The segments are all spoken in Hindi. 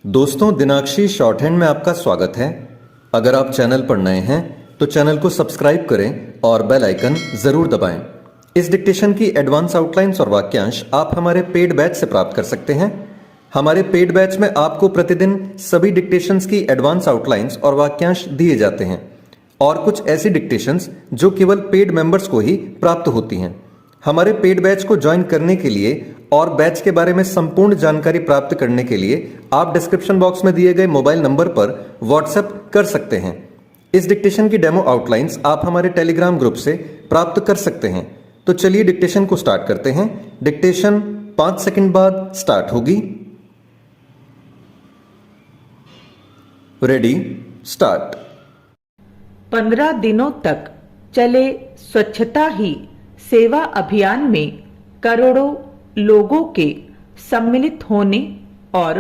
दोस्तों, दिनाक्षी शॉर्ट हैंड में आपका स्वागत है। अगर आप चैनल पर नए हैं तो चैनल को सब्सक्राइब करें और बेल आइकन जरूर दबाएं। इस डिक्टेशन की एडवांस आउटलाइंस और वाक्यांश आप हमारे पेड बैच से प्राप्त कर सकते हैं। हमारे पेड बैच में आपको प्रतिदिन सभी डिक्टेशंस की एडवांस आउटलाइंस और वाक्यांश दिए जाते हैं और कुछ ऐसी डिक्टेशंस जो केवल पेड मेंबर्स को ही प्राप्त होती हैं। हमारे पेड बैच को ज्वाइन करने के लिए और बैच के बारे में संपूर्ण जानकारी प्राप्त करने के लिए आप डिस्क्रिप्शन बॉक्स में दिए गए मोबाइल नंबर पर व्हाट्सएप कर सकते हैं। इस डिक्टेशन की डेमो आउटलाइंस आप हमारे टेलीग्राम ग्रुप से प्राप्त कर सकते हैं। तो चलिए डिक्टेशन को स्टार्ट करते हैं। डिक्टेशन 5 सेकंड बाद स्टार्ट होगी। Ready, start. 15 दिनों तक चले स्वच्छता ही सेवा अभियान में करोड़ों लोगों के सम्मिलित होने और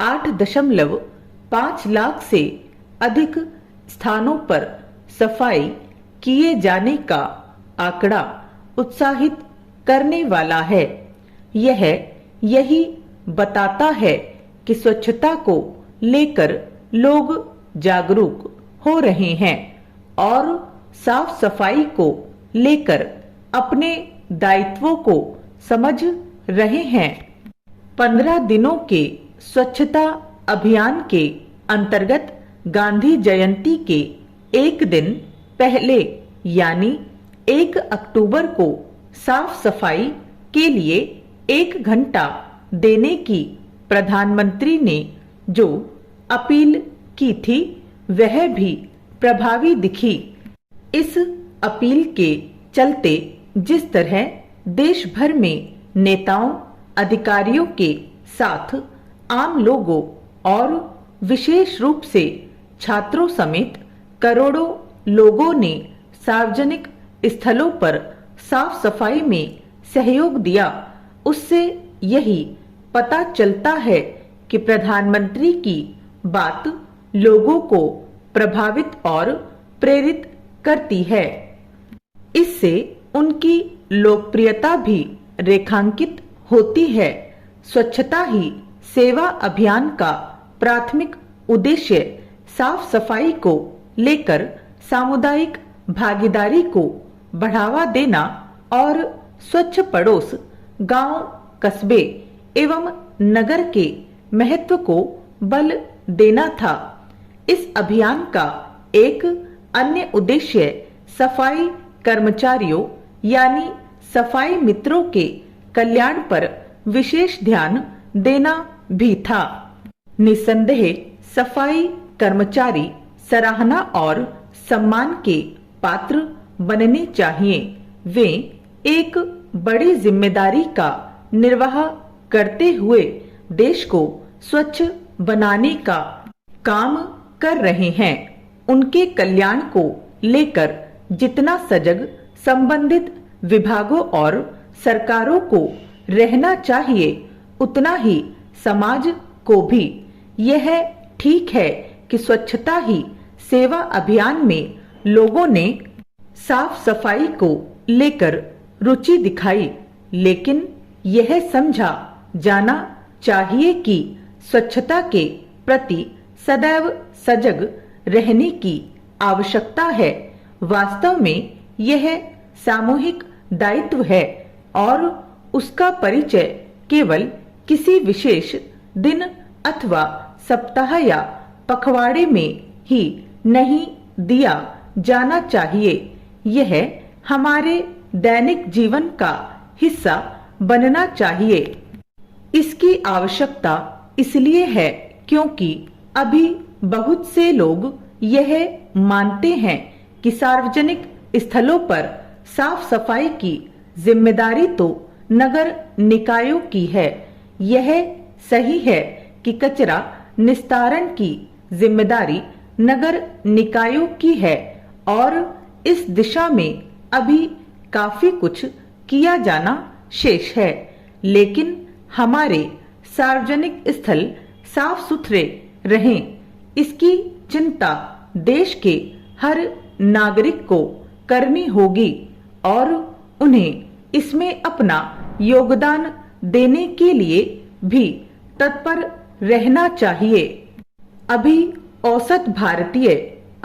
8.5 लाख से अधिक स्थानों पर सफाई किए जाने का आंकड़ा उत्साहित करने वाला है। यह यही बताता है कि स्वच्छता को लेकर लोग जागरूक हो रहे हैं और साफ सफाई को लेकर अपने दायित्वों को समझ रहे हैं। 15 दिनों के स्वच्छता अभियान के अंतर्गत गांधी जयंती के एक दिन पहले यानी 1 अक्टूबर को साफ सफाई के लिए 1 घंटा देने की प्रधानमंत्री ने जो अपील की थी वह भी प्रभावी दिखी। इस अपील के चलते जिस तरह देश भर में नेताओं, अधिकारियों के साथ आम लोगों और विशेष रूप से छात्रों समेत करोड़ों लोगों ने सार्वजनिक स्थलों पर साफ सफाई में सहयोग दिया, उससे यही पता चलता है कि प्रधानमंत्री की बात लोगों को प्रभावित और प्रेरित करती है। इससे उनकी लोकप्रियता भी रेखांकित होती है। स्वच्छता ही सेवा अभियान का प्राथमिक उद्देश्य साफ सफाई को लेकर सामुदायिक भागीदारी को बढ़ावा देना और स्वच्छ पड़ोस, गांव, कस्बे एवं नगर के महत्व को बल देना था। इस अभियान का एक अन्य उद्देश्य सफाई कर्मचारियों यानी सफाई मित्रों के कल्याण पर विशेष ध्यान देना भी था। निसंदेह सफाई कर्मचारी सराहना और सम्मान के पात्र बनने चाहिए। वे एक बड़ी जिम्मेदारी का निर्वाह करते हुए देश को स्वच्छ बनाने का काम कर रहे हैं। उनके कल्याण को लेकर जितना सजग संबंधित विभागों और सरकारों को रहना चाहिए उतना ही समाज को भी। यह ठीक है कि स्वच्छता ही सेवा अभियान में लोगों ने साफ सफाई को लेकर रुचि दिखाई, लेकिन यह समझा जाना चाहिए कि स्वच्छता के प्रति सदैव सजग रहने की आवश्यकता है। वास्तव में यह सामूहिक दायित्व है और उसका परिचय केवल किसी विशेष दिन अथवा सप्ताह या पखवाड़े में ही नहीं दिया जाना चाहिए। यह हमारे दैनिक जीवन का हिस्सा बनना चाहिए। इसकी आवश्यकता इसलिए है क्योंकि अभी बहुत से लोग यह मानते हैं कि सार्वजनिक स्थलों पर साफ सफाई की जिम्मेदारी तो नगर निकायों की है। यह सही है कि कचरा निस्तारण की जिम्मेदारी नगर निकायों की है और इस दिशा में अभी काफी कुछ किया जाना शेष है, लेकिन हमारे सार्वजनिक स्थल साफ सुथरे रहें, इसकी चिंता देश के हर नागरिक को करनी होगी और उन्हें इसमें अपना योगदान देने के लिए भी तत्पर रहना चाहिए। अभी औसत भारतीय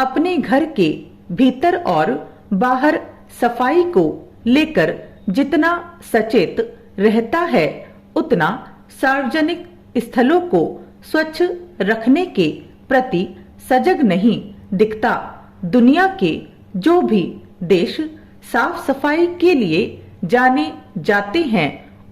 अपने घर के भीतर और बाहर सफाई को लेकर जितना सचेत रहता है, उतना सार्वजनिक स्थलों को स्वच्छ रखने के प्रति सजग नहीं दिखता। दुनिया के जो भी देश साफ सफाई के लिए जाने जाते हैं,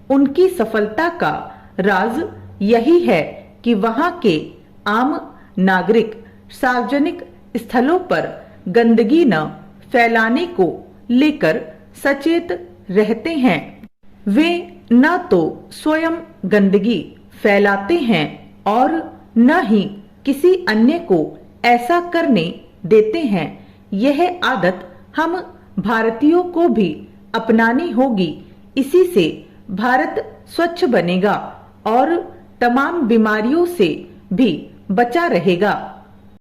उनकी सफलता का राज यही है कि वहां के आम नागरिक सार्वजनिक स्थलों पर गंदगी न फैलाने को लेकर सचेत रहते हैं। वे न तो स्वयं गंदगी फैलाते हैं और न ही किसी अन्य को ऐसा करने देते हैं। यह आदत हम भारतीयों को भी अपनानी होगी। इसी से भारत स्वच्छ बनेगा और तमाम बीमारियों से भी बचा रहेगा।